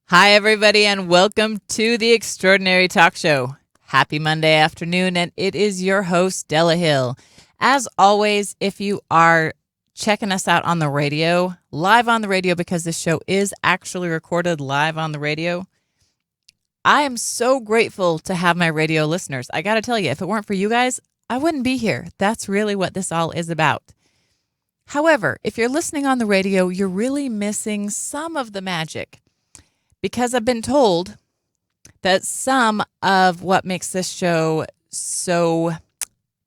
Hi, everybody, and welcome to the Extraordinary Talk Show. Happy Monday afternoon, and it is your host, Della Hill. As always, if you are checking us out on the radio, live on the radio, because this show is actually recorded live on the radio, I am so grateful to have my radio listeners. I got to tell you, if it weren't for you guys, I wouldn't be here. That's really what this all is about. However, if you're listening on the radio, you're really missing some of the magic. Because I've been told that some of what makes this show so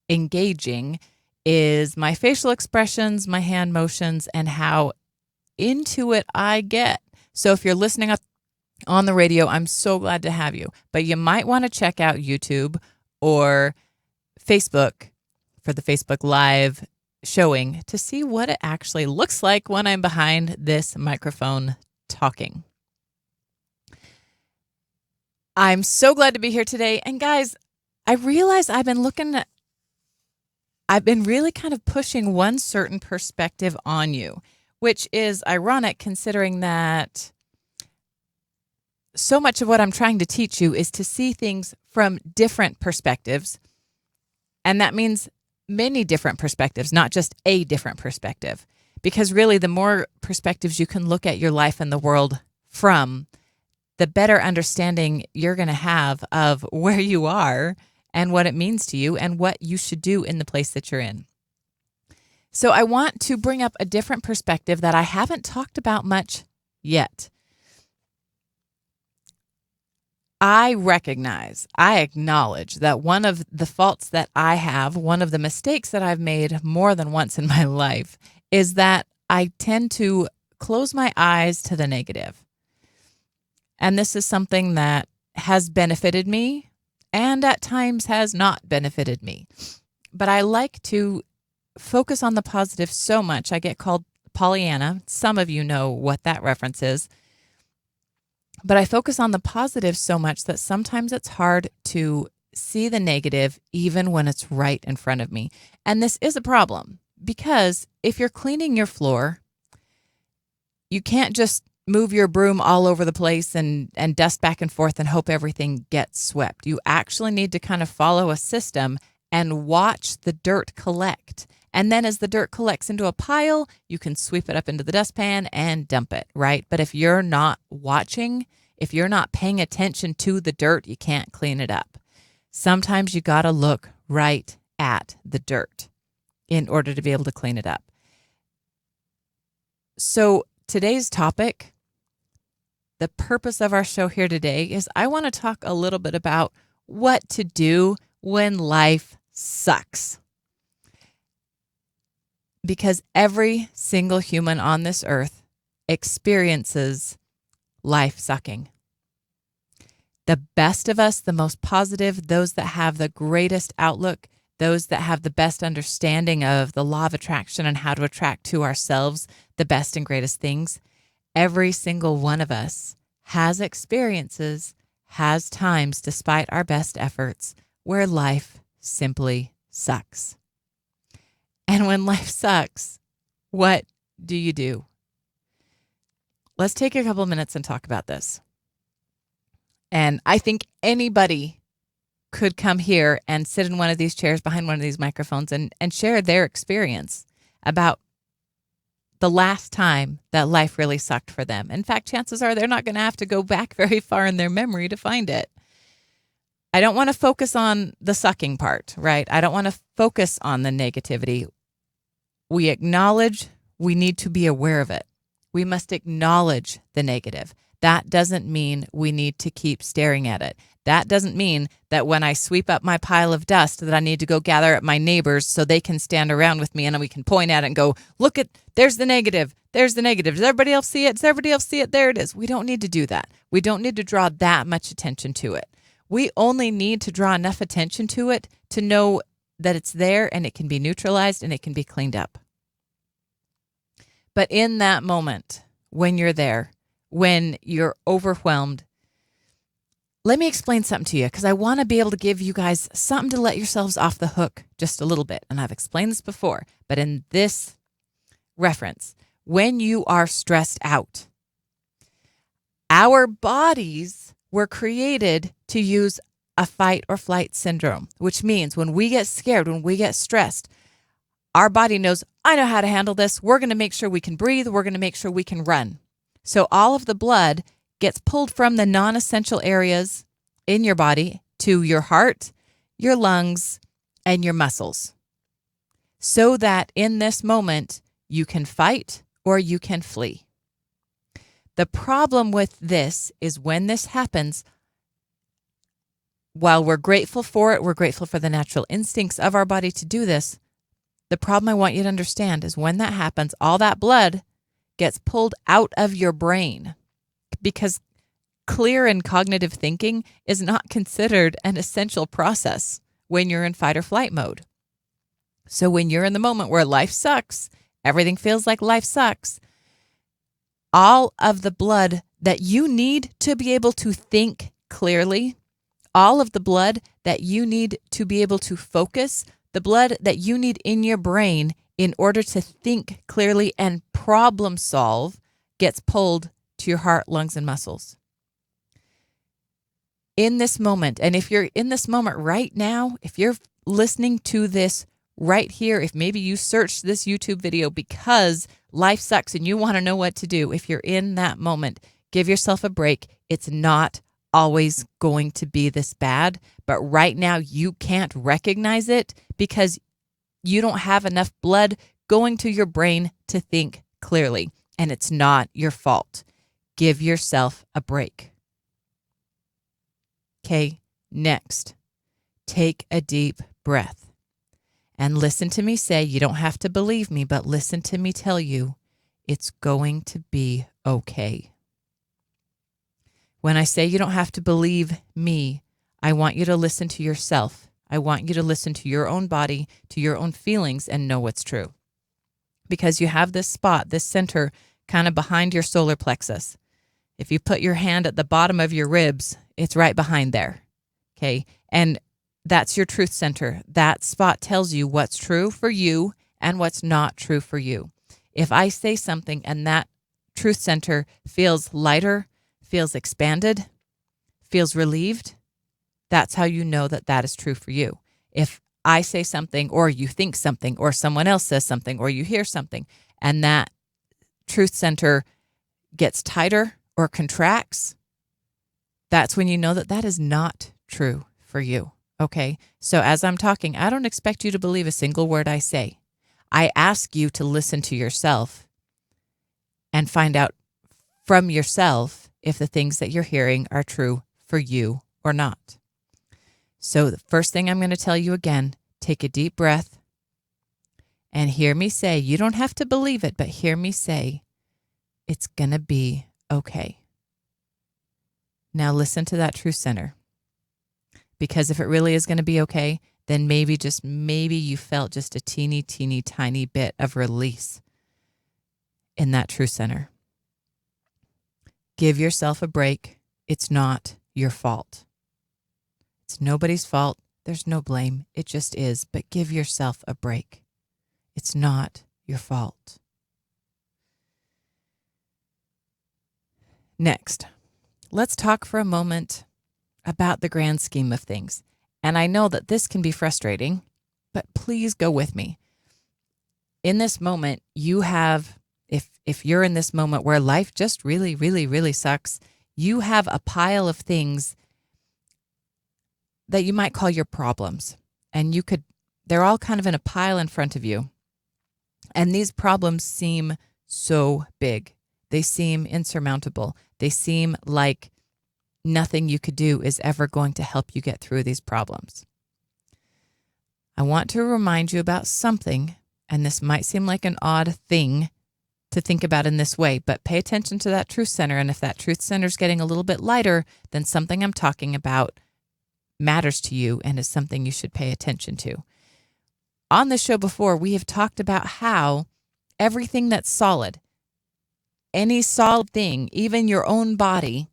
engaging is my facial expressions, my hand motions, and how into it I get. So if you're listening on the radio, I'm so glad to have you. But you might want to check out YouTube or Facebook for the Facebook Live showing to see what it actually looks like when I'm behind this microphone talking. I'm so glad to be here today. And guys, I realize I've been really kind of pushing one certain perspective on you, which is ironic considering that so much of what I'm trying to teach you is to see things from different perspectives. And that means many different perspectives, not just a different perspective. Because really, the more perspectives you can look at your life and the world from, the better understanding you're going to have of where you are and what it means to you and what you should do in the place that you're in. So I want to bring up a different perspective that I haven't talked about much yet. I acknowledge that one of the faults that I have, one of the mistakes that I've made more than once in my life, is that I tend to close my eyes to the negative. And this is something that has benefited me and at times has not benefited me. But I like to focus on the positive so much. I get called Pollyanna. Some of you know what that reference is. But I focus on the positive so much that sometimes it's hard to see the negative even when it's right in front of me. And this is a problem because if you're cleaning your floor, you can't just move your broom all over the place and dust back and forth and hope everything gets swept. You actually need to kind of follow a system and watch the dirt collect. And then as the dirt collects into a pile, you can sweep it up into the dustpan and dump it, right? But if you're not watching, if you're not paying attention to the dirt, you can't clean it up. Sometimes you got to look right at the dirt in order to be able to clean it up. So today's topic, the purpose of our show here today, is I want to talk a little bit about what to do when life sucks. Because every single human on this earth experiences life sucking. The best of us, the most positive, those that have the greatest outlook, those that have the best understanding of the law of attraction and how to attract to ourselves the best and greatest things, every single one of us has experiences, has times, despite our best efforts, where life simply sucks. And when life sucks, what do you do? Let's take a couple minutes and talk about this. And I think anybody could come here and sit in one of these chairs behind one of these microphones and share their experience about the last time that life really sucked for them. In fact, chances are they're not going to have to go back very far in their memory to find it. I don't want to focus on the sucking part, right? I don't want to focus on the negativity. We acknowledge we need to be aware of it. We must acknowledge the negative. That doesn't mean we need to keep staring at it. That doesn't mean that when I sweep up my pile of dust that I need to go gather up my neighbors so they can stand around with me and we can point at it and go, look at, there's the negative. There's the negative. Does everybody else see it? Does everybody else see it? There it is. We don't need to do that. We don't need to draw that much attention to it. We only need to draw enough attention to it to know that it's there and it can be neutralized and it can be cleaned up. But in that moment, when you're there, when you're overwhelmed, let me explain something to you because I want to be able to give you guys something to let yourselves off the hook just a little bit. And I've explained this before, but in this reference, when you are stressed out, our bodies were created to use a fight or flight syndrome, which means when we get scared, when we get stressed, our body knows, I know how to handle this. We're going to make sure we can breathe. We're going to make sure we can run. So all of the blood gets pulled from the non-essential areas in your body to your heart, your lungs, and your muscles, so that in this moment you can fight or you can flee. The problem with this is when this happens, while we're grateful for it, we're grateful for the natural instincts of our body to do this. The problem I want you to understand is when that happens, all that blood gets pulled out of your brain because clear and cognitive thinking is not considered an essential process when you're in fight or flight mode. So when you're in the moment where life sucks, everything feels like life sucks, all of the blood that you need to be able to think clearly, all of the blood that you need to be able to focus, the blood that you need in your brain in order to think clearly and problem solve gets pulled to your heart, lungs, and muscles. In this moment, and if you're in this moment right now, if you're listening to this right here, if maybe you searched this YouTube video because life sucks and you want to know what to do, if you're in that moment, give yourself a break. It's not always going to be this bad, but right now you can't recognize it because you don't have enough blood going to your brain to think clearly, and it's not your fault. Give yourself a break. Okay, next, take a deep breath and listen to me say, you don't have to believe me, but listen to me tell you, it's going to be okay. When I say you don't have to believe me, I want you to listen to yourself. I want you to listen to your own body, to your own feelings, and know what's true. Because you have this spot, this center, kind of behind your solar plexus. If you put your hand at the bottom of your ribs, it's right behind there. Okay? And that's your truth center. That spot tells you what's true for you and what's not true for you. If I say something and that truth center feels lighter, feels expanded, feels relieved, that's how you know that that is true for you. If I say something or you think something or someone else says something or you hear something and that truth center gets tighter or contracts, that's when you know that that is not true for you. Okay? So as I'm talking, I don't expect you to believe a single word I say. I ask you to listen to yourself and find out from yourself if the things that you're hearing are true for you or not. So the first thing I'm going to tell you again, take a deep breath and hear me say, you don't have to believe it, but hear me say, it's going to be okay. Now listen to that truth center. Because if it really is going to be okay, then maybe, just maybe you felt just a teeny, teeny, tiny bit of release in that truth center. Give yourself a break. It's not your fault. It's nobody's fault. There's no blame. It just is. But give yourself a break. It's not your fault. Next, let's talk for a moment about the grand scheme of things. And I know that this can be frustrating, but please go with me. In this moment, you have, if you're in this moment where life just really, really, really sucks, you have a pile of things that you might call your problems. And they're all kind of in a pile in front of you. And these problems seem so big. They seem insurmountable. They seem like nothing you could do is ever going to help you get through these problems. I want to remind you about something, and this might seem like an odd thing to think about in this way, but pay attention to that truth center. And if that truth center is getting a little bit lighter, then something I'm talking about matters to you and is something you should pay attention to. On the show before, we have talked about how everything that's solid, any solid thing, even your own body,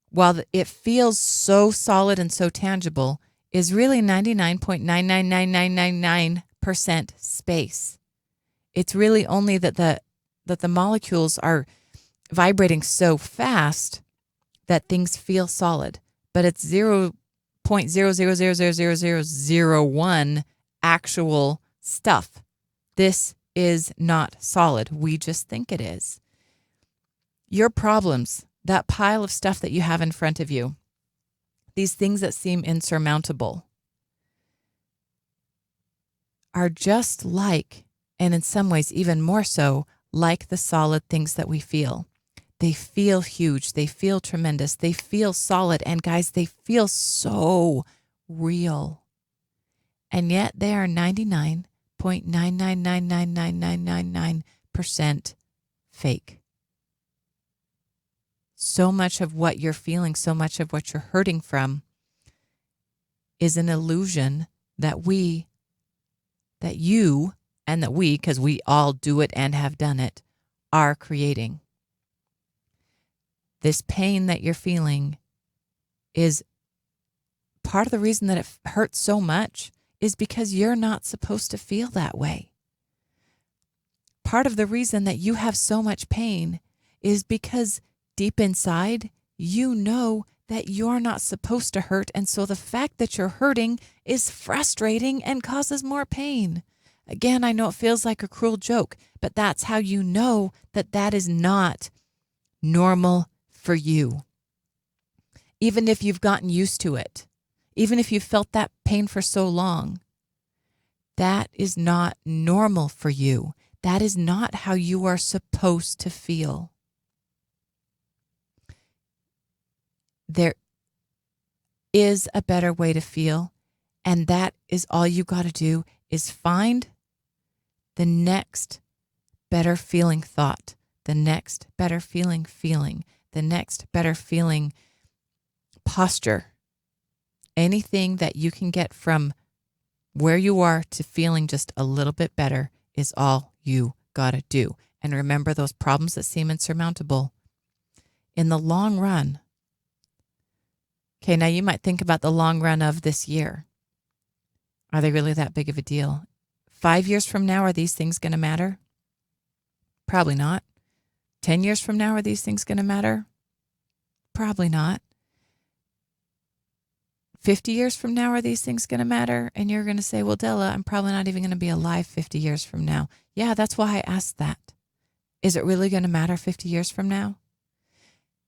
while it feels so solid and so tangible, is really 99.999999% space. It's really only that the molecules are vibrating so fast that things feel solid, but it's 0.0000001 actual stuff. This is not solid. We just think it is. Your problems, that pile of stuff that you have in front of you, these things that seem insurmountable, are just like, and in some ways even more so, like the solid things that we feel. They feel huge. They feel tremendous. They feel solid. And guys, they feel so real. And yet they are 99.99999999% fake. So much of what you're feeling, so much of what you're hurting from is an illusion that you, and that we, because we all do it and have done it, are creating. This pain that you're feeling is part of the reason that it hurts so much is because you're not supposed to feel that way. Part of the reason that you have so much pain is because deep inside, you know that you're not supposed to hurt. And so the fact that you're hurting is frustrating and causes more pain. Again, I know it feels like a cruel joke, but that's how you know that that is not normal for you. Even if you've gotten used to it, even if you've felt that pain for so long, that is not normal for you. That is not how you are supposed to feel. There is a better way to feel, and that is all you got to do is find the next better feeling thought, the next better feeling, the next better feeling posture. Anything that you can get from where you are to feeling just a little bit better is all you got to do. And remember those problems that seem insurmountable. In the long run, okay, now you might think about the long run of this year. Are they really that big of a deal? 5 years from now, are these things going to matter? Probably not. 10 years from now, are these things going to matter? Probably not. 50 years from now, are these things going to matter? And you're going to say, well, Della, I'm probably not even going to be alive 50 years from now. Yeah, that's why I asked that. Is it really going to matter 50 years from now?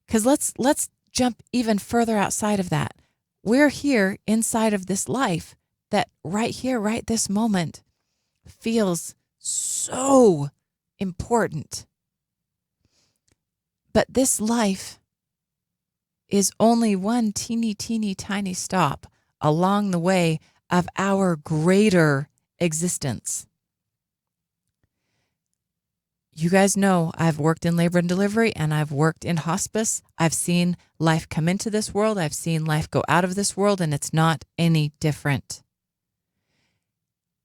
Because let's jump even further outside of that. We're here inside of this life that right here, right this moment, feels so important. But this life is only one teeny, teeny, tiny stop along the way of our greater existence. You guys know I've worked in labor and delivery and I've worked in hospice. I've seen life come into this world. I've seen life go out of this world, and it's not any different.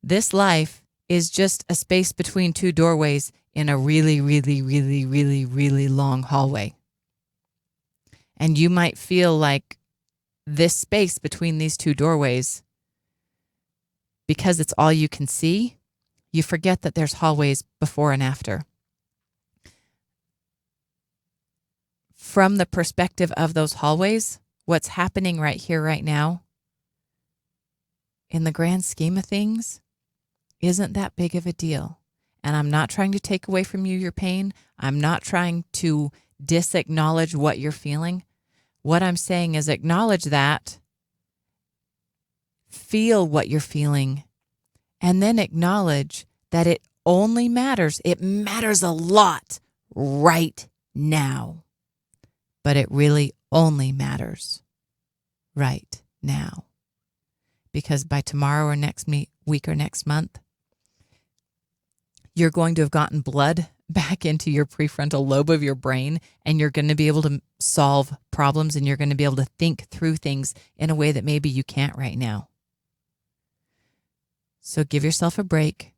This life is just a space between two doorways in a really, really, really, really, really long hallway. And you might feel like this space between these two doorways, because it's all you can see, you forget that there's hallways before and after. From the perspective of those hallways, what's happening right here, right now, in the grand scheme of things, isn't that big of a deal. And I'm not trying to take away from you your pain. I'm not trying to disacknowledge what you're feeling. What I'm saying is acknowledge that, feel what you're feeling, and then acknowledge that it only matters. It matters a lot right now. But it really only matters right now. Because by tomorrow or next week or next month, you're going to have gotten blood back into your prefrontal lobe of your brain, and you're going to be able to solve problems, and you're going to be able to think through things in a way that maybe you can't right now. So give yourself a break.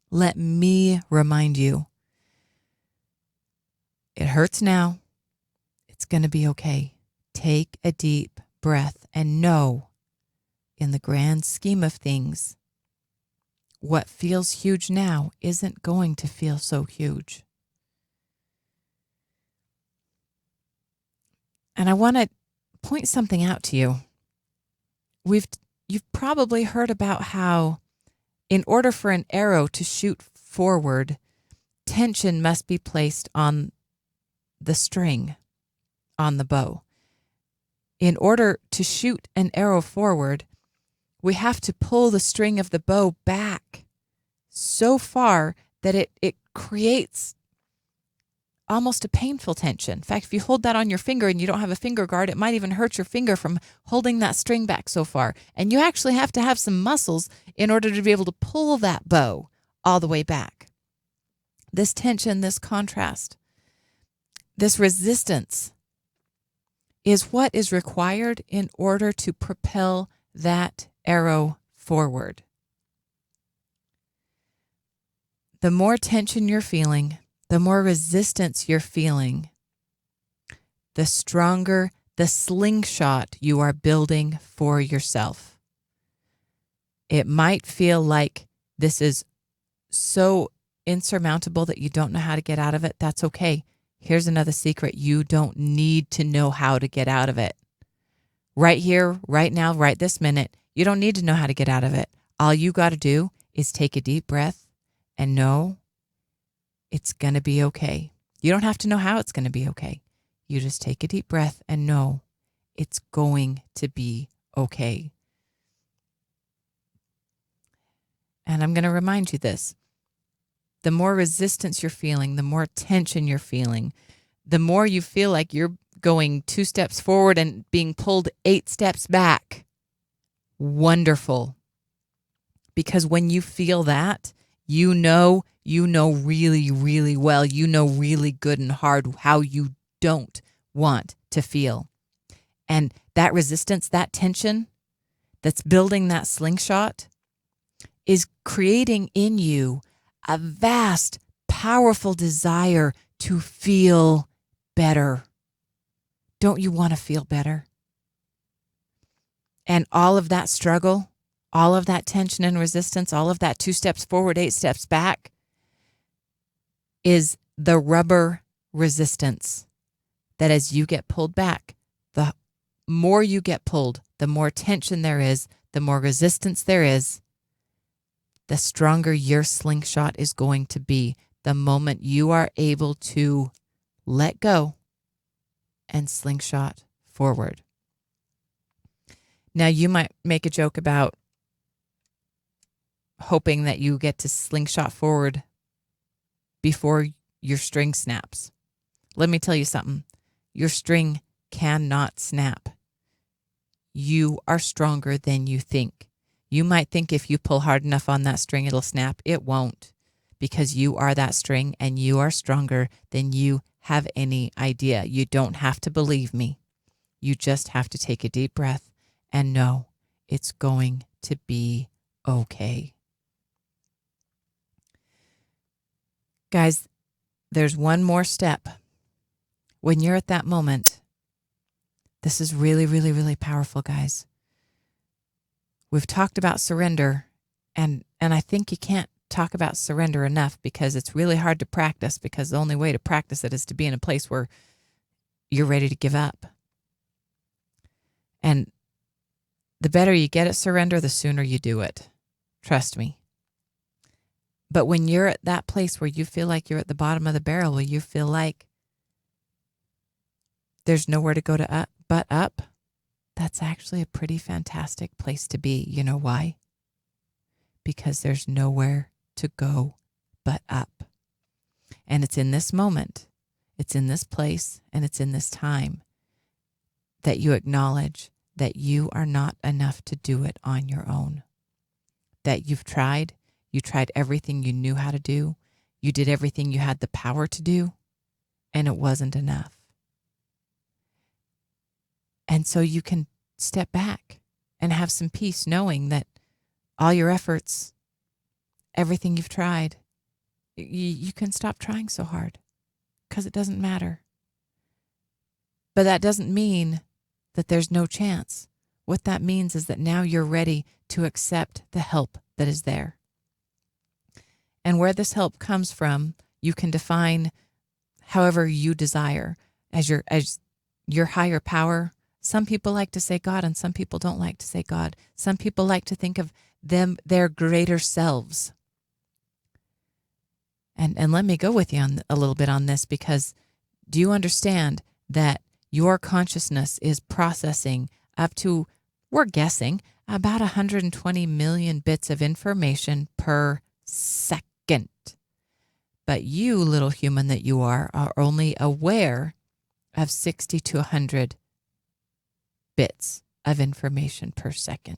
Let me remind you, it hurts now. It's going to be okay. Take a deep breath and know, in the grand scheme of things, what feels huge now isn't going to feel so huge. And I want to point something out to you. You've probably heard about how, in order for an arrow to shoot forward, tension must be placed on the string on the bow. In order to shoot an arrow forward, we have to pull the string of the bow back so far that it creates almost a painful tension. In fact, if you hold that on your finger and you don't have a finger guard, it might even hurt your finger from holding that string back so far. And you actually have to have some muscles in order to be able to pull that bow all the way back. This tension, this contrast, this resistance is what is required in order to propel that arrow forward. The more tension you're feeling, the more resistance you're feeling, the stronger the slingshot you are building for yourself. It might feel like this is so insurmountable that you don't know how to get out of it. That's okay. Here's another secret. You don't need to know how to get out of it. Right here, right now, right this minute, you don't need to know how to get out of it. All you got to do is take a deep breath and know it's going to be okay. You don't have to know how it's going to be okay. You just take a deep breath and know it's going to be okay. And I'm going to remind you this. The more resistance you're feeling, the more tension you're feeling, the more you feel like you're going 2 steps forward and being pulled 8 steps back. Wonderful. Because when you feel that, you know really, really well, you know really good and hard how you don't want to feel. And that resistance, that tension that's building that slingshot is creating in you a vast, powerful desire to feel better. Don't you want to feel better? And all of that struggle, all of that tension and resistance, all of that 2 steps forward, 8 steps back is the rubber resistance that as you get pulled back, the more you get pulled, the more tension there is, the more resistance there is, the stronger your slingshot is going to be the moment you are able to let go and slingshot forward. Now, you might make a joke about hoping that you get to slingshot forward before your string snaps. Let me tell you something. Your string cannot snap. You are stronger than you think. You might think if you pull hard enough on that string, it'll snap. It won't, because you are that string and you are stronger than you have any idea. You don't have to believe me. You just have to take a deep breath and know it's going to be okay. Guys, there's one more step. When you're at that moment, this is really, really, really powerful, guys. We've talked about surrender, and I think you can't talk about surrender enough because it's really hard to practice, because the only way to practice it is to be in a place where you're ready to give up. And the better you get at surrender, the sooner you do it. Trust me. But when you're at that place where you feel like you're at the bottom of the barrel, where you feel like there's nowhere to go but up, that's actually a pretty fantastic place to be. You know why? Because there's nowhere to go but up. And it's in this moment, it's in this place, and it's in this time that you acknowledge that you are not enough to do it on your own. That you tried everything you knew how to do, you did everything you had the power to do, and it wasn't enough. And so you can step back and have some peace knowing that all your efforts, everything you've tried, you can stop trying so hard because it doesn't matter. But that doesn't mean that there's no chance. What that means is that now you're ready to accept the help that is there. And where this help comes from, you can define however you desire as your higher power. Some people like to say God, and some people don't like to say God. Some people like to think of them, their greater selves. And let me go with you on a little bit on this, because do you understand that your consciousness is processing up to, we're guessing, about 120 million bits of information per second. But you, little human that you are only aware of 60 to 100 bits of information per second,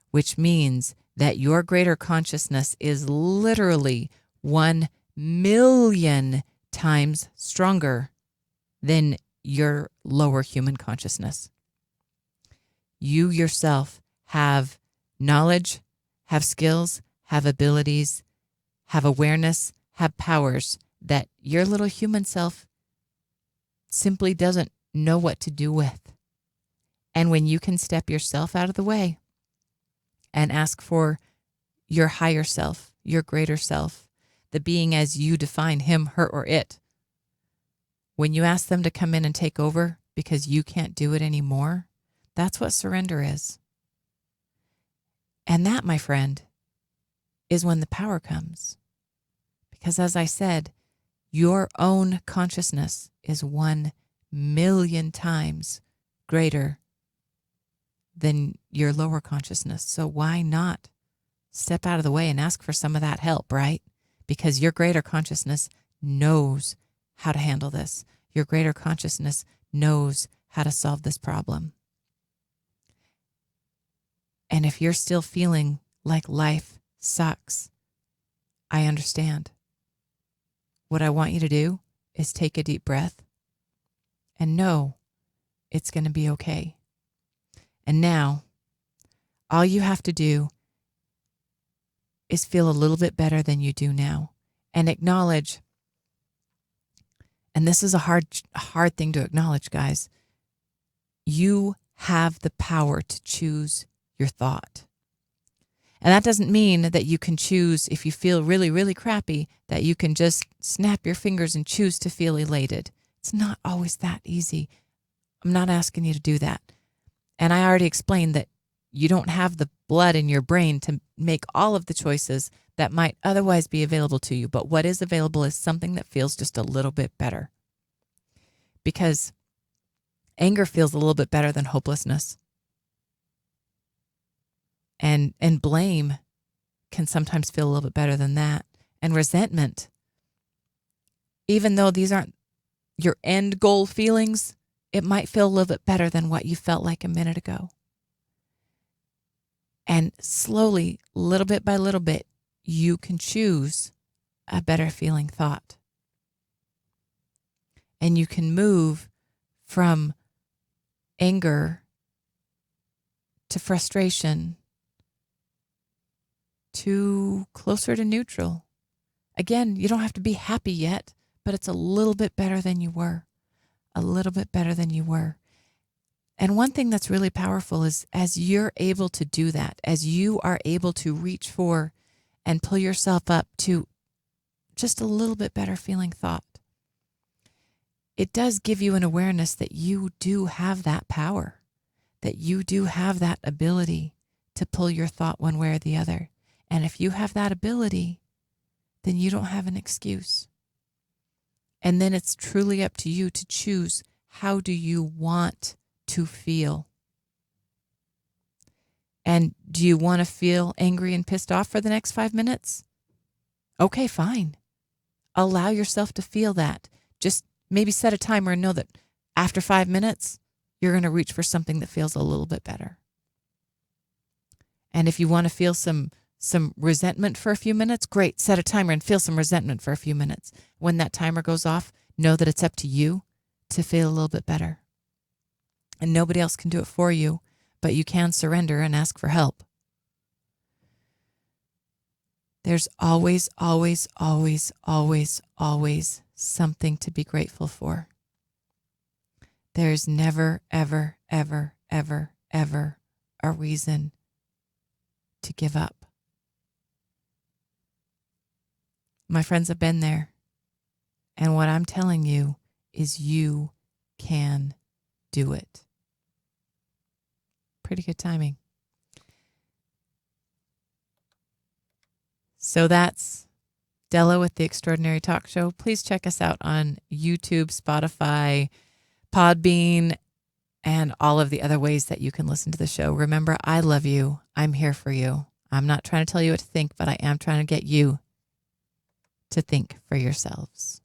which means that your greater consciousness is literally 1 million times stronger than your lower human consciousness. You yourself have knowledge, have skills, have abilities, have awareness, have powers that your little human self simply doesn't know what to do with. And when you can step yourself out of the way and ask for your higher self, your greater self, the being as you define him, her, or it, when you ask them to come in and take over because you can't do it anymore, that's what surrender is. And that, my friend, is when the power comes. Because as I said, your own consciousness is 1 million times greater than your lower consciousness. So why not step out of the way and ask for some of that help, right? Because your greater consciousness knows how to handle this. Your greater consciousness knows how to solve this problem. And if you're still feeling like life sucks, I understand. What I want you to do is take a deep breath and know it's going to be okay. And now, all you have to do is feel a little bit better than you do now, and acknowledge, and this is a hard thing to acknowledge, guys, you have the power to choose your thought. And that doesn't mean that you can choose, if you feel really, really crappy, that you can just snap your fingers and choose to feel elated. It's not always that easy. I'm not asking you to do that. And I already explained that you don't have the blood in your brain to make all of the choices that might otherwise be available to you. But what is available is something that feels just a little bit better. Because anger feels a little bit better than hopelessness. And blame can sometimes feel a little bit better than that. And resentment, even though these aren't your end goal feelings, it might feel a little bit better than what you felt like a minute ago. And slowly, little bit by little bit, you can choose a better feeling thought. And you can move from anger to frustration to closer to neutral. Again, you don't have to be happy yet, but it's a little bit better than you were. A little bit better than you were. And one thing that's really powerful is as you're able to do that, as you are able to reach for and pull yourself up to just a little bit better feeling thought, it does give you an awareness that you do have that power, that you do have that ability to pull your thought one way or the other. And if you have that ability, then you don't have an excuse. And then it's truly up to you to choose, how do you want to feel? And do you want to feel angry and pissed off for the next 5 minutes? Okay, fine. allow yourself to feel that. Just maybe set a timer and know that after 5 minutes, you're going to reach for something that feels a little bit better. And if you want to feel some resentment for a few minutes, great, set a timer and feel some resentment for a few minutes. When that timer goes off, know that it's up to you to feel a little bit better. And nobody else can do it for you, but you can surrender and ask for help. There's always, always, always, always, always something to be grateful for. There's never, ever, ever, ever, ever a reason to give up. My friends have been there. And what I'm telling you is you can do it. Pretty good timing. So that's Della with the Extraordinary Talk Show. Please check us out on YouTube, Spotify, Podbean, and all of the other ways that you can listen to the show. Remember, I love you. I'm here for you. I'm not trying to tell you what to think, but I am trying to get you to think for yourselves.